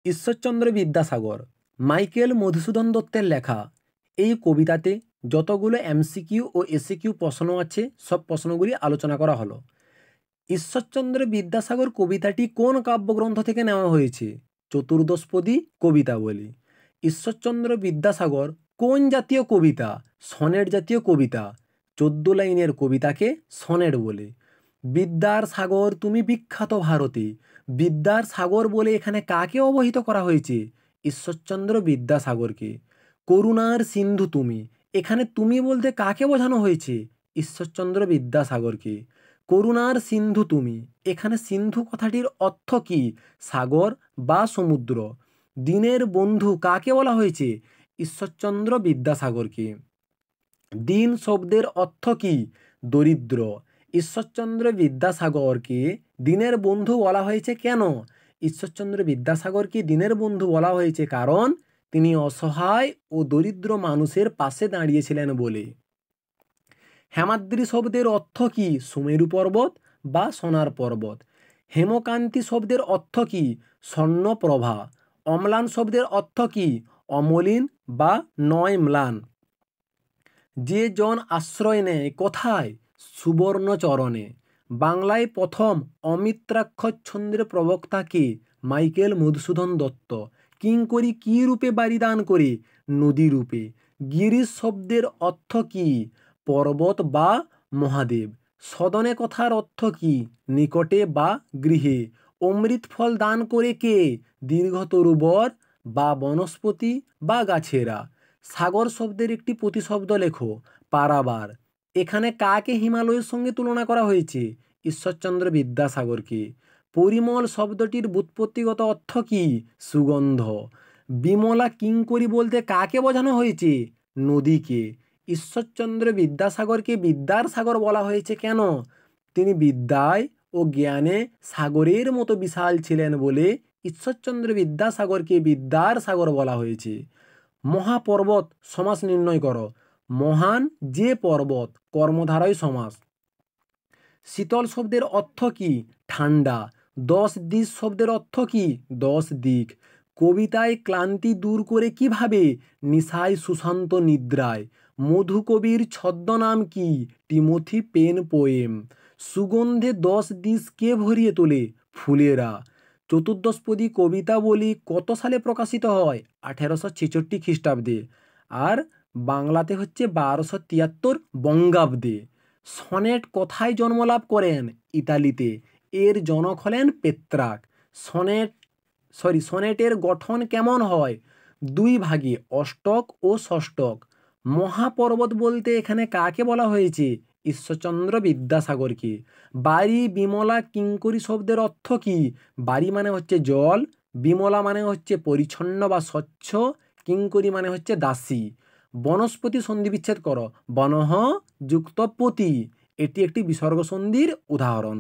Ishwarchandra Vidyasagar Michael Madhusudan দত্তের লেখা এই কবিতাতে যতগুলো এমসিকিউ ও এসিকিউ প্রশ্ন আছে সব প্রশ্নগুলি আলোচনা করা হলো। ঈশ্বরচন্দ্র বিদ্যাসাগর কবিতাটি কোন কাব্যগ্রন্থ থেকে নেওয়া হয়েছে? চতুর্দশপদী কবিতাবলী। ঈশ্বরচন্দ্র বিদ্যাসাগর কোন জাতীয় কবিতা? সনেট জাতীয় কবিতা। 14 লাইনের কবিতাকে সনেট বলে। বিদ্যার সাগর তুমি বিখ্যাত ভারতে। বিদ্যার সাগর বলে এখানে কাকে অবহিত করা হয়েছে? ঈশ্বরচন্দ্র বিদ্যাসাগরকে। করুণার সিন্ধু তুমি, এখানে তুমি বলতে কাকে বোঝানো হয়েছে? ঈশ্বরচন্দ্র বিদ্যাসাগরকে। করুণার সিন্ধু তুমি, এখানে সিন্ধু কথাটির অর্থ কি? সাগর বা সমুদ্র। দিনের বন্ধু কাকে বলা হয়েছে? ঈশ্বরচন্দ্র বিদ্যাসাগরকে। দিন শব্দের অর্থ কি? দরিদ্র। ঈশ্বরচন্দ্র বিদ্যাসাগরকে দিনের বন্ধু বলা হয়েছে কেন? ঈশ্বরচন্দ্র বিদ্যাসাগরকে দিনের বন্ধু বলা হয়েছে কারণ তিনি অসহায় ও দরিদ্র মানুষের পাশে দাঁড়িয়েছিলেন বলে। হেমাদ্রি শব্দের অর্থ কি? সুমেরু পর্বত বা সোনার পর্বত। হেমকান্তি শব্দের অর্থ কি? স্বর্ণপ্রভা। অম্লান শব্দের অর্থ কি? অমলিন বা নয় ম্লান। যে জন আশ্রয় নেয় কোথায়? সুবর্ণচরণে। বাংলায় প্রথম অমিত্রাক্ষর ছন্দের প্রবক্তা কে? মাইকেল মধুসূদন দত্ত। কিঙ্করী কী রূপে বারিদান করে? নদী রূপে। গিরিশ শব্দের অর্থ কি? পর্বত বা মহাদেব। সদনে কথার অর্থ কি? নিকটে বা গৃহে। অমৃত ফল দান করে কে? দীর্ঘতরু বর বা বনস্পতি বা গাছেরা। সাগর শব্দের একটি প্রতিশব্দ লেখো। পারাবার। এখানে কাকে হিমালয়ের সঙ্গে তুলনা করা হয়েছে? ঈশ্বরচন্দ্র বিদ্যাসাগরকে। পরিমল শব্দটির ব্যুৎপত্তিগত অর্থ কি? সুগন্ধ। বিমলা কিঙ্করী বলতে কাকে বোঝানো হয়েছে? নদীকে। ঈশ্বরচন্দ্র বিদ্যাসাগরকে বিদ্যার সাগর বলা হয়েছে কেন? তিনি বিদ্যায় ও জ্ঞানে সাগরের মতো বিশাল ছিলেন বলে ঈশ্বরচন্দ্র বিদ্যাসাগরকে বিদ্যার সাগর বলা হয়েছে। মহাপর্বত সমাস নির্ণয় করো। মহান যে পর্বত, কর্মধারয় সমাস। শীতল শব্দের অর্থ কি? ঠান্ডা। 10 দিক শব্দের অর্থ কি? 10 দিক। কবিতায় ক্লান্তি দূর করে কিভাবে? নিশায় সুশান্ত নিদ্রায়। মধুকবির ছদ্মনাম কি? Timothy pen poem. সুগন্ধে 10 দিশ কে ভরিয়ে তোলে? ফুলেরা। চতুর্দশপদী কবিতাবলী কত সালে প্রকাশিত হয়? 1866 খ্রিস্টাব্দে। আর বাংলাতে হচ্ছে 1273 বঙ্গাব্দে। সনেট কোথায় জন্মলাভ করেন? ইতালিতে। এর জনক হলেন পেত্রাক। সনেটের গঠন কেমন হয়? 2 ভাগে, অষ্টক ও ষষ্টক। মহাপর্বত বলতে এখানে কাকে বলা হয়েছে? ঈশ্বরচন্দ্র বিদ্যাসাগরকে। বাড়ি বিমলা কিঙ্করী শব্দের অর্থ কি? বাড়ি মানে হচ্ছে জল, বিমলা মানে হচ্ছে পরিচ্ছন্ন বা স্বচ্ছ, কিঙ্করী মানে হচ্ছে দাসী। বনস্পতি সন্ধি বিচ্ছেদ করো। বনঃ যুক্ত পতি, এটি একটি বিসর্গ সন্ধির উদাহরণ।